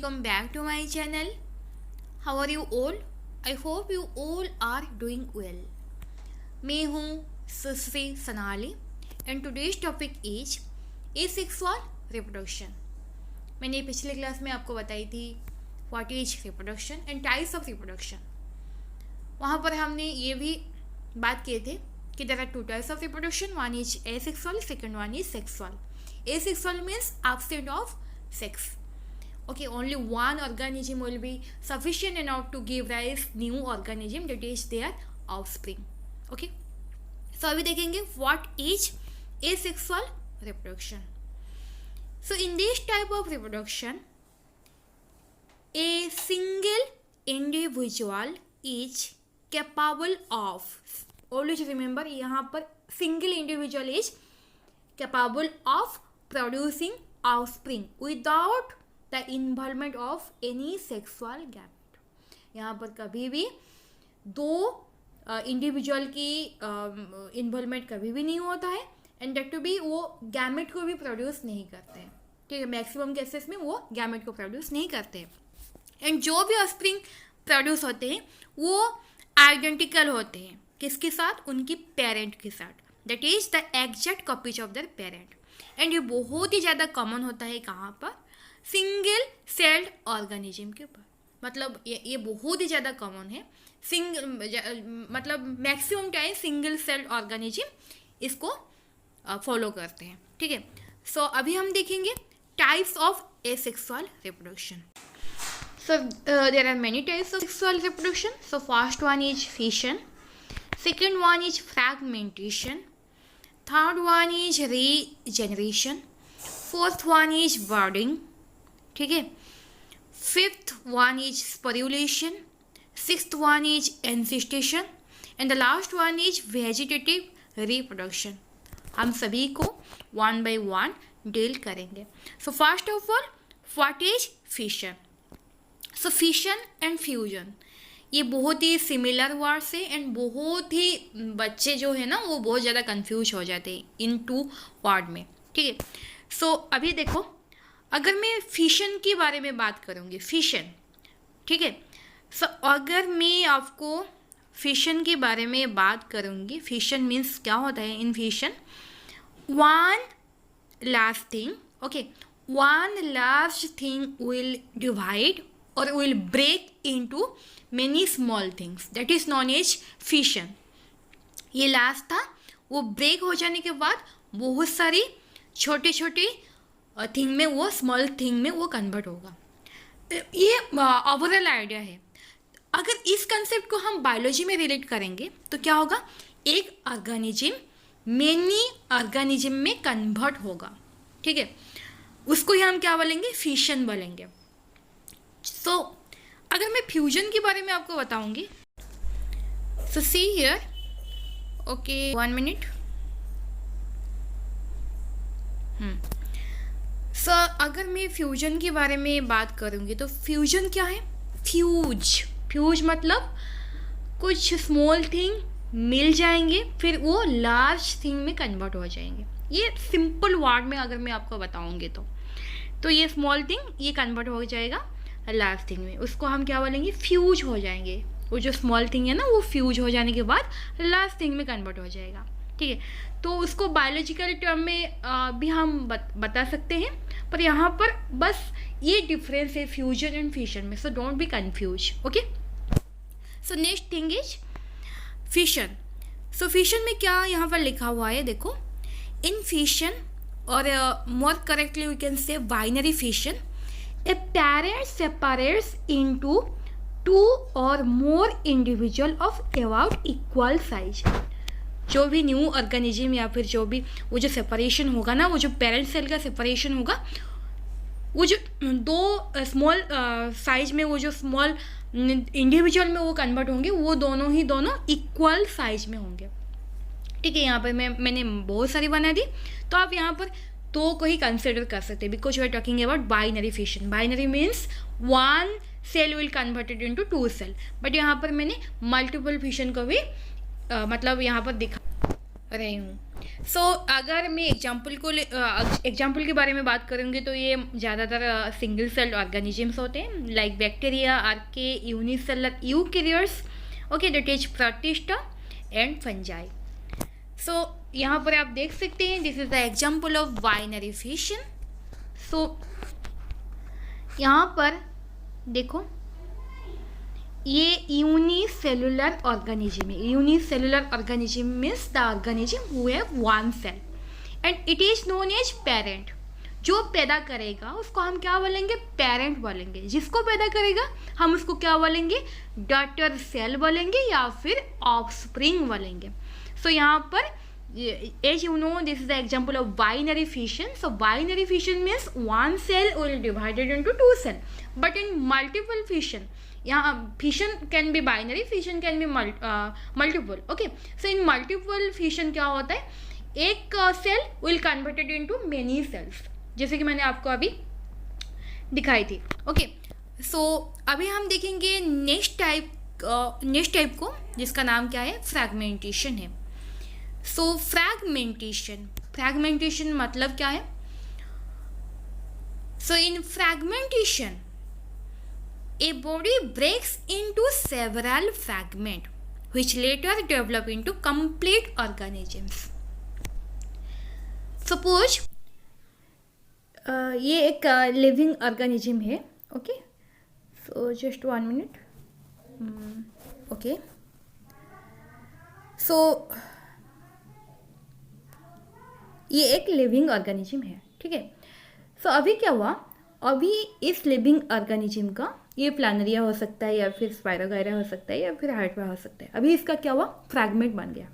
welcome back to my channel. How are you all? I hope you all are doing well. मैं हूँ सुश्री सनाली and today's topic is asexual reproduction. मैंने पिछले class में आपको बताई थी what is reproduction and types of reproduction. वहाँ पर हमने ये भी बात किए थे कि there are two types of reproduction. One is asexual, second one is sexual. Asexual means absent of sex. Okay, only one organism will be sufficient enough to give rise new organism, that is their offspring. Okay, so अभी देखेंगे what is asexual reproduction. So in this type of reproduction, a single individual is capable of, always remember यहाँ पर single individual is capable of producing offspring without the involvement of any sexual gamete. यहाँ पर कभी भी दो individual की involvement कभी भी नहीं होता है एंड डेट टू भी वो गैमेट को भी प्रोड्यूस नहीं करते हैं. ठीक है, मैक्सिमम केसेस में वो गैमेट को प्रोड्यूस नहीं करते हैं एंड जो भी ऑफस्प्रिंग प्रोड्यूस होते हैं वो आइडेंटिकल होते हैं. किसके साथ? उनकी पेरेंट के साथ. That is the exact copies of their parent. And ये बहुत ही ज़्यादा कॉमन होता है कहाँ पर? सिंगल सेल्ड ऑर्गेनिज्म के ऊपर. मतलब ये बहुत ही ज़्यादा कॉमन है. मतलब maximum time single celled organism इसको फॉलो करते हैं. ठीक है, सो अभी हम देखेंगे types of asexual reproduction. So there are many types of sexual reproduction. So first one is fission, second one is fragmentation, third one is regeneration, fourth one is budding. ठीक है, fifth one is sporulation, sixth one is encystation and the last one is vegetative reproduction. हम सभी को one by one deal करेंगे. So first of all what is fission. So fission and fusion ये बहुत ही similar words है and बहुत ही बच्चे जो है ना वो बहुत ज़्यादा कंफ्यूज हो जाते हैं इन टू वर्ड में. ठीक है, सो अभी देखो अगर मैं फिशन के बारे में बात करूँगी, फिशन. ठीक है, सो अगर मैं आपको फिशन के बारे में बात करूँगी, फिशन मीन्स क्या होता है in fission? One large thing, okay, one large thing will divide और will break into many small things. That is known as fission. ये लार्ज था, वो ब्रेक हो जाने के बाद बहुत सारी छोटे छोटे थिंग में वो स्मॉल थिंग में वो कन्वर्ट होगा. ये ओवरऑल आइडिया है. अगर इस कंसेप्ट को हम बायोलॉजी में रिलेट करेंगे तो क्या होगा? एक ऑर्गेनिज्म मेनी ऑर्गेनिज्म में कन्वर्ट होगा. ठीक है, उसको ही हम क्या बोलेंगे? फिशन बोलेंगे. सो अगर मैं फ्यूजन के बारे में आपको बताऊंगी, सो सी हियर, ओके 1 मिनट. सो अगर मैं फ्यूजन के बारे में बात करूँगी तो फ्यूजन क्या है? फ्यूज मतलब कुछ स्मॉल थिंग मिल जाएंगे फिर वो लार्ज थिंग में कन्वर्ट हो जाएंगे. ये सिंपल वर्ड में अगर मैं आपको बताऊँगी तो ये स्मॉल थिंग ये कन्वर्ट हो जाएगा लार्ज थिंग में. उसको हम क्या बोलेंगे? फ्यूज हो जाएंगे. वो जो स्मॉल थिंग है ना वो फ्यूज हो जाने के बाद लार्ज थिंग में कन्वर्ट हो जाएगा. ठीक है, तो उसको बायोलॉजिकल टर्म में भी हम बता सकते हैं, पर यहाँ पर बस ये डिफरेंस है फ्यूजन एंड फिशन में. So don't be confuse. Okay, so next thing is fission. So fission में क्या यहाँ पर लिखा हुआ है देखो. इन फिशन और more correctly we can say binary fission, a parent separates into two or more individual of about equal size. जो भी न्यू ऑर्गेनिज्म या फिर जो भी वो जो सेपरेशन होगा ना, वो जो पेरेंट सेल का सेपरेशन होगा, वो जो दो स्मॉल साइज में वो जो स्मॉल इंडिविजुअल में वो कन्वर्ट होंगे, वो दोनों इक्वल साइज में होंगे. ठीक है, यहाँ पर मैंने बहुत सारी बना दी तो आप यहाँ पर दो को ही कंसिडर कर सकते हैं because we are talking about binary fission. Binary means one cell will converted into two cell, but यहाँ पर मैंने मल्टीपल फिशन को भी मतलब यहाँ पर दिखा रही हूँ। सो अगर मैं एग्जाम्पल के बारे में बात करूँगी तो ये ज़्यादातर सिंगल सेल ऑर्गेनिजम्स होते हैं, like bacteria, archaea, unicellular eukaryotes, okay, that is protista and fungi. So यहाँ पर आप देख सकते हैं, this is the example of binary fission. So यहाँ पर देखो, ये यूनिसेलुलर ऑर्गेनिज्म है। Unicellular organism means the organism who have one cell and it is known as parent. जो पैदा करेगा उसको हम क्या बोलेंगे? पेरेंट बोलेंगे। जिसको पैदा करेगा हम उसको क्या बोलेंगे? डॉटर सेल बोलेंगे या फिर ऑफस्प्रिंग बोलेंगे। सो यहाँ पर as you know, this is the example of binary fission. So binary fission means one cell will divided into two cell, but in multiple fission, यहाँ fission can be binary, fission can be multiple. Okay, so in multiple fission क्या होता है? एक cell will converted into many cells, जैसे कि मैंने आपको अभी दिखाई थी। ओके, सो अभी हम देखेंगे नेक्स्ट टाइप को, जिसका नाम क्या है? फ्रैगमेंटेशन है। सो फ्रैगमेंटेशन मतलब क्या है? सो इन fragmentation a body breaks into several fragments which later develop into complete organisms. Suppose ये एक लिविंग ऑर्गेनिज्म है। Okay, so just 1 minute. Okay, so ये एक लिविंग ऑर्गेनिज्म है, ठीक है। सो अभी क्या हुआ? अभी इस लिविंग ऑर्गेनिज्म का ये प्लानरिया हो सकता है या फिर स्पाइरोगायरा हो सकता है या फिर हाइड्रा हो सकता है। अभी इसका क्या हुआ? फ्रैगमेंट बन गया।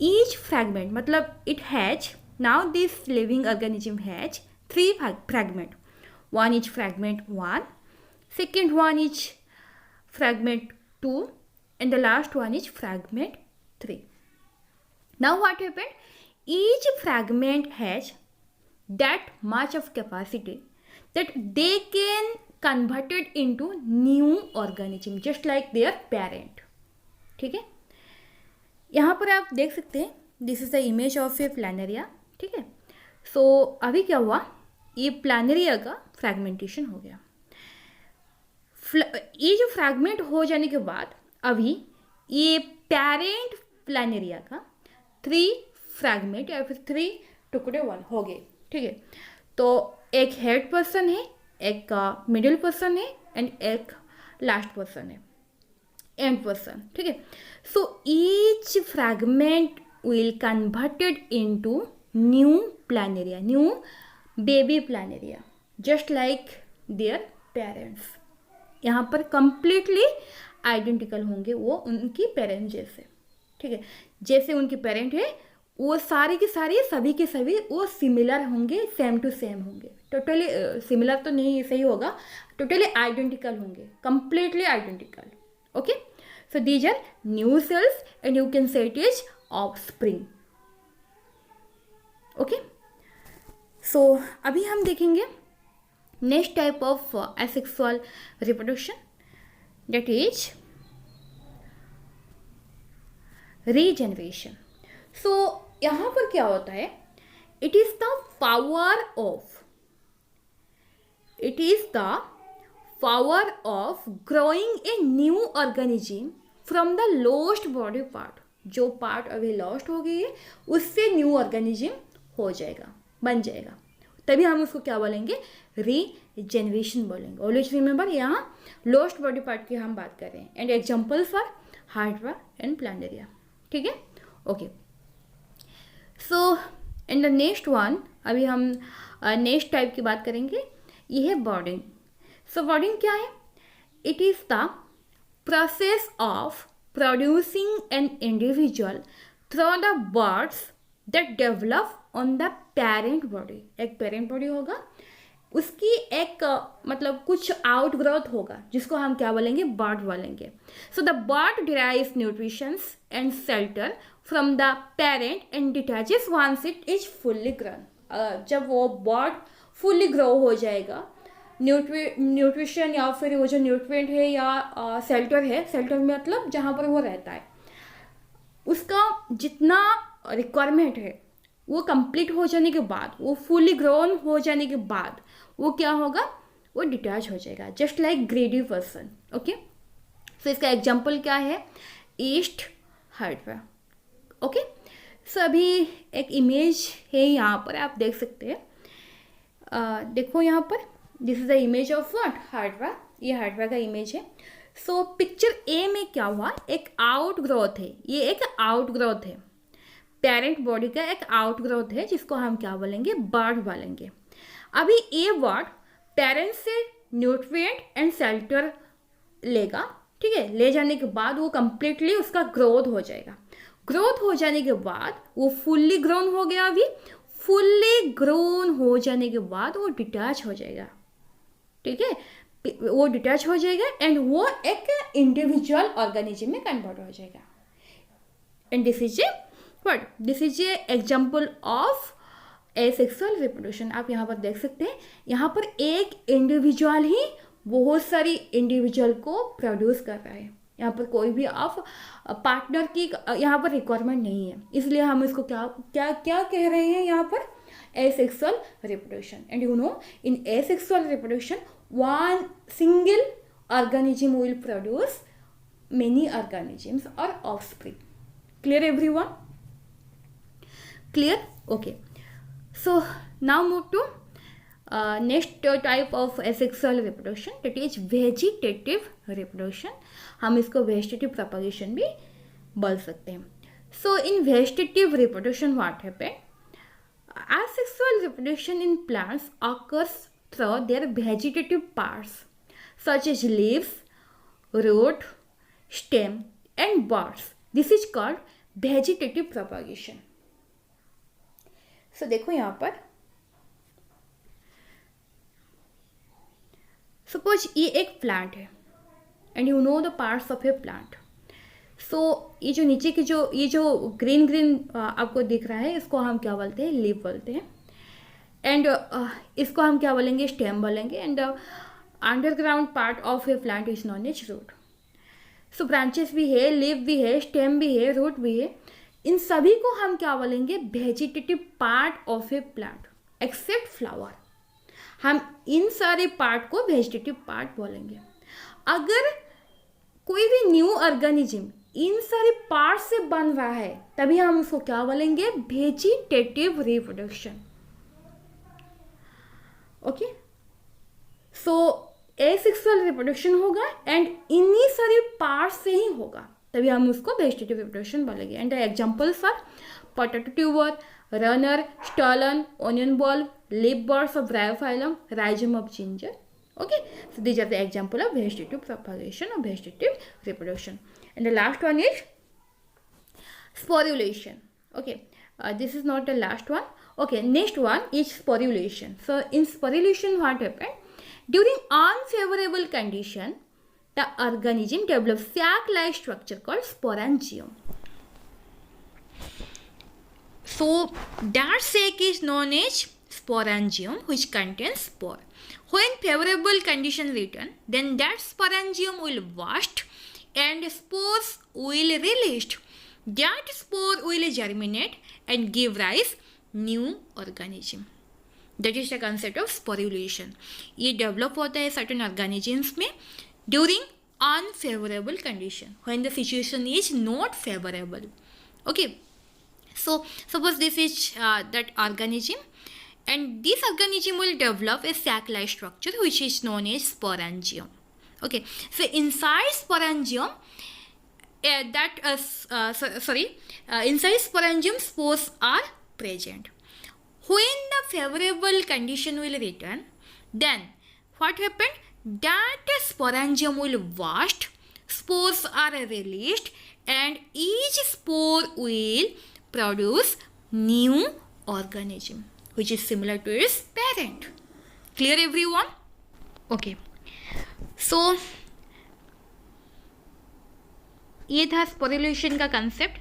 ईच फ्रैगमेंट मतलब it has, now this living organism has 3 fragment. one is fragment 1, second one is fragment 2, and the last one is fragment 3. Now what happened? Each fragment has that much of capacity that they can converted into new organism just like their parent. ठीक है, यहाँ पर आप देख सकते हैं, this is the image of a planaria. ठीक है, सो अभी क्या हुआ? ये प्लानरिया का फ्रैगमेंटेशन हो गया। ये जो फ्रैगमेंट हो जाने के बाद अभी ये पेरेंट प्लानरिया का 3 फ्रैगमेंट या फिर 3 टुकड़े हो गए। ठीक है, तो एक हेड पर्सन है, एक मिडिल पर्सन है एंड एक लास्ट पर्सन है, एंड पर्सन। ठीक है, so each fragment will converted into new planaria, new baby planaria, just like their parents. यहाँ पर कंप्लीटली आइडेंटिकल होंगे वो उनकी पेरेंट जैसे। ठीक है, जैसे उनकी पेरेंट है वो सारी की सारी, सभी के सभी वो सिमिलर होंगे, सेम टू सेम होंगे। टोटली सिमिलर तो नहीं सही होगा, टोटली आइडेंटिकल होंगे, completely identical. Okay, so these are new cells and you can say it is offspring. Okay, so अभी हम देखेंगे next type of asexual reproduction, that is regeneration. So यहाँ पर क्या होता है? It is the power of growing a new organism from the lost body part. जो part अभी लॉस्ट हो गई है उससे न्यू ऑर्गेनिज्म हो जाएगा, बन जाएगा, तभी हम उसको क्या बोलेंगे? रीजेनरेशन बोलेंगे। ऑलवेज रिमेंबर, यहाँ लॉस्ट बॉडी पार्ट की हम बात कर रहे हैं and examples for hydra and planaria. ठीक है, okay. So in the next one, अभी हम नेक्स्ट टाइप की बात करेंगे, ये है बॉर्डिंग। सो बॉर्डिंग क्या है? It is the process of producing an individual through the birds that develop on the parent body. एक पेरेंट बॉडी होगा, उसकी एक मतलब कुछ आउट ग्रोथ होगा, जिसको हम क्या बोलेंगे? बर्ड बोलेंगे। So the bird derives nutritions and shelter from the parent and detaches once it is fully grown. जब वो बर्ड फुल्ली ग्रो हो जाएगा, न्यूट्रिशन या फिर वो जो न्यूट्रिएंट है या शेल्टर है, शेल्टर मतलब जहाँ पर वो रहता है, उसका जितना रिक्वायरमेंट है वो कंप्लीट हो जाने के बाद, वो फुली ग्रोन हो जाने के बाद वो क्या होगा, वो डिटैच हो जाएगा, just like greedy person. Okay, so इसका एग्जाम्पल क्या है, ईस्ट हाइड्रा. ओके, सो अभी एक इमेज है यहाँ पर, आप देख सकते हैं. देखो यहाँ पर, this is the image of what, hydra. ये हाइड्रा का इमेज है. सो पिक्चर ए में क्या हुआ, एक आउट ग्रोथ है, ये एक आउट ग्रोथ है, पेरेंट बॉडी का एक आउट ग्रोथ है, जिसको हम क्या बोलेंगे, बर्ड बोलेंगे. अभी ये बर्ड पेरेंट से न्यूट्रिएंट एंड शेल्टर लेगा. ठीक है, ले जाने के बाद वो कंप्लीटली उसका ग्रोथ हो जाएगा. ग्रोथ हो जाने के बाद वो फुल्ली ग्रोन हो गया. अभी फुल्ली ग्रोन हो जाने के बाद वो डिटैच हो जाएगा. ठीक है, वो डिटैच हो जाएगा एंड वो एक इंडिविजुअल ऑर्गेनिज्म में कन्वर्ट हो जाएगा. And this is a what, this is a example of asexual reproduction. आप यहाँ पर देख सकते हैं, यहाँ पर एक इंडिविजुअल ही बहुत सारी इंडिविजुअल को प्रोड्यूस कर रहा है. यहाँ पर कोई भी आप पार्टनर की यहाँ पर रिक्वायरमेंट नहीं है, इसलिए हम इसको क्या क्या क्या कह रहे हैं यहाँ पर, asexual reproduction. And you know, in asexual reproduction one single organism will produce many organisms or offspring. Clear everyone? Clear? Okay. So now move to next type of asexual reproduction, that is vegetative reproduction. हम इसको vegetative propagation भी बोल सकते हैं. So in vegetative reproduction what happen? Asexual reproduction in plants occurs through their vegetative parts such as leaves, root, stem and buds. This is called vegetative propagation. So देखो यहाँ पर, suppose ये एक plant है and you know the parts of a plant. So ये जो नीचे की ये जो ग्रीन ग्रीन आपको दिख रहा है, इसको हम क्या बोलते हैं, लीफ बोलते हैं. एंड इसको हम क्या बोलेंगे, स्टेम बोलेंगे. And underground part of a plant is known as root. So branches भी है, लीफ भी है, स्टेम भी है, रूट भी है. इन सभी को हम क्या बोलेंगे, vegetative part of a plant except flower. हम इन सारे पार्ट को वेजिटेटिव पार्ट बोलेंगे. अगर कोई भी न्यू ऑर्गेनिज्म इन सारे पार्ट से बन रहा है, तभी हम उसको क्या बोलेंगे, vegetative reproduction. Okay, so asexual reproduction होगा एंड इन्हीं सारे पार्ट से ही होगा, तभी हम उसको वेजिटेटिव रिप्रोडक्शन बोलेंगे. And the examples are potato tuber, runner, stolon, onion bulb, leaf buds of bryophyllum, rhizome of ginger. Okay, so these are the example of vegetative propagation और vegetative reproduction. And the last one is sporulation. Okay, this is not the last one. Okay, next one is sporulation. So in sporulation what happened, during unfavorable condition the organism develops sac-like structure called sporangium. So that sac is known as sporangium, which contains spore. When favorable condition return, then that sporangium will burst and spores will released. That spore will germinate and give rise new organism. That is the concept of sporulation. ये develop होता है certain organisms में during unfavorable condition, when the situation is not favorable. Okay, so suppose this is that organism, and this organism will develop a sac-like structure which is known as sporangium. Okay, so inside sporangium, inside sporangium spores are present. When the favorable condition will return, then what happened? That sporangium will burst, spores are released, and each spore will produce new organism which is similar to its parent. Clear everyone? Okay, so ये था sporulation का concept.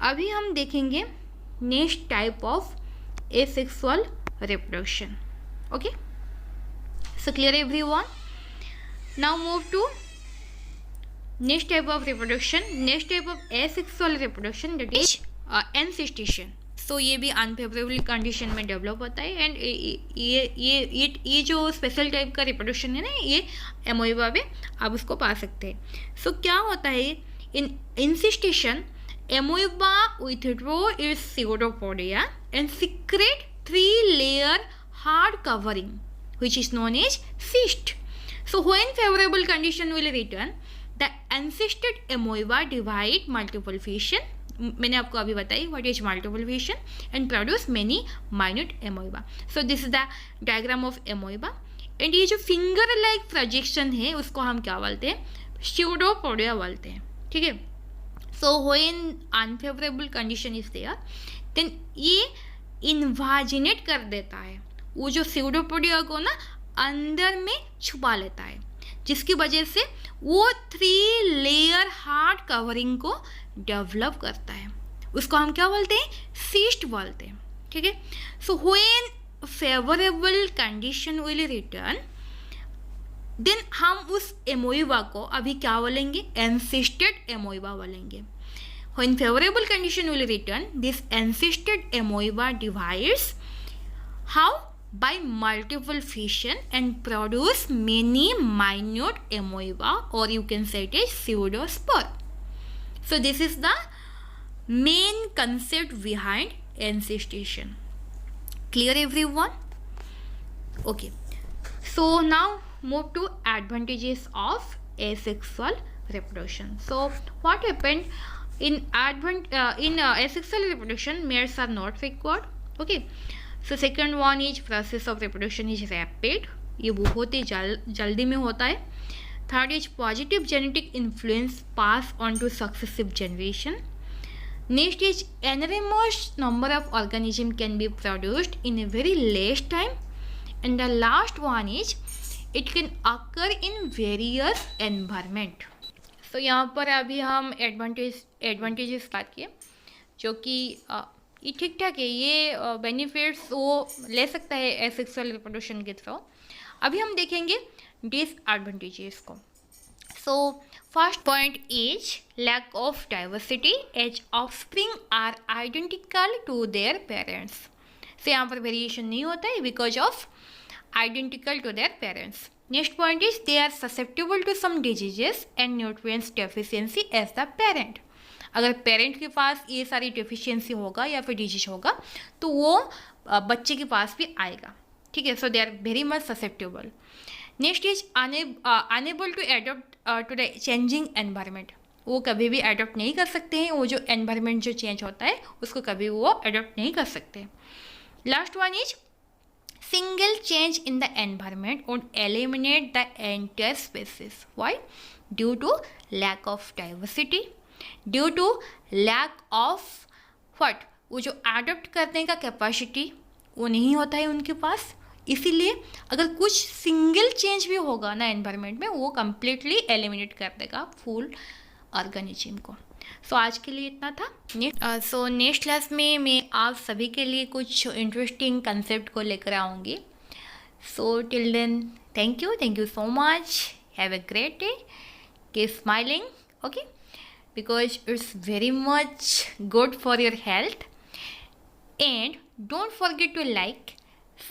अभी हम देखेंगे next type of asexual reproduction. Okay, so clear everyone? Now move to next type of reproduction. Next type of asexual reproduction, that is encystation, so ये भी unfavourable condition में develop होता है। एंड ये जो स्पेशल टाइप का reproduction है ना, ये एमोइबा में आप उसको पा सकते हैं। सो क्या होता है इन इंसिस्टेशन, एमोइबा withdraw its pseudopodia and secrete 3-layer hard covering which is known as cyst. So when favorable condition will return, the encysted amoeba divide multiple fission, मैंने आपको अभी बताई what is multiple fission, and produce many minute amoeba. So this is the diagram of amoeba. and ये जो finger like projection है उसको हम क्या बोलते हैं, pseudopodia बोलते हैं, ठीक है। So when unfavorable condition is there, then ये इन्वाजिनेट कर देता है, वो जो pseudopodia को ना अंदर में छुपा लेता है, जिसकी वजह से वो 3-layer हार्ड कवरिंग को डेवलप करता है, उसको हम क्या बोलते हैं, सिस्ट बोलते हैं, ठीक है। So when favourable condition will return, then हम उस एमोइबा को अभी क्या बोलेंगे, एनसिस्टेड एमोइबा बोलेंगे। When favorable condition will return, this encysted amoeba divides how? By multiple fission and produce many minute amoeba, or you can say it is pseudospore. So this is the main concept behind encystation. Clear everyone? Okay. So now move to advantages of asexual reproduction. So what happened? In asexual reproduction, mates are not required. Okay. So second one is process of reproduction is rapid, ये बहुत ही जल्दी में होता है। Third is positive genetic influence pass on two successive generation. Next is enormous number of organism can be produced in a very less time. And the last one is it can occur in various environment. तो यहाँ पर अभी हम advantages बात किए, जो कि ये ठीक ठाक है, ये बेनिफिट्स वो ले सकता है एसेक्सुअल रिप्रोडक्शन के थ्रू। अभी हम देखेंगे डिसएडवांटेजेस को। So first point is lack of diversity as offspring are identical to their parents. से यहाँ पर वेरिएशन नहीं होता है because of identical to their parents. Next point is they are susceptible to some diseases and nutrients deficiency as the parent. अगर parent के पास ये सारी डेफिशिएंसी होगा या फिर डिजीज होगा तो वो बच्चे के पास भी आएगा, ठीक है। So they are very much susceptible. Next is unable to adapt to the changing environment, वो कभी भी एडॉप्ट नहीं कर सकते हैं, वो जो एनवायरनमेंट जो चेंज होता है उसको कभी वो एडॉप्ट नहीं कर सकते। Last one is single change in the environment would eliminate the entire species. Why? Due to lack of diversity, due to lack of what? वो जो adopt करने का कैपेसिटी वो नहीं होता है उनके पास, इसीलिए अगर कुछ सिंगल चेंज भी होगा ना एनवायरनमेंट में, वो कम्प्लीटली एलिमिनेट कर देगा फुल ऑर्गेनिज्म को। सो आज के लिए इतना था। नेक्स्ट क्लास में मैं आप सभी के लिए कुछ इंटरेस्टिंग कंसेप्ट को लेकर आऊँगी। So till then thank you so much, have a great day, keep smiling, okay, because it's very much good for your health. And don't forget to like,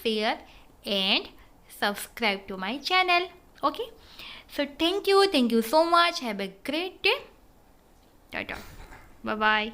share and subscribe to my channel, okay. So thank you so much, have a great day. Bye bye.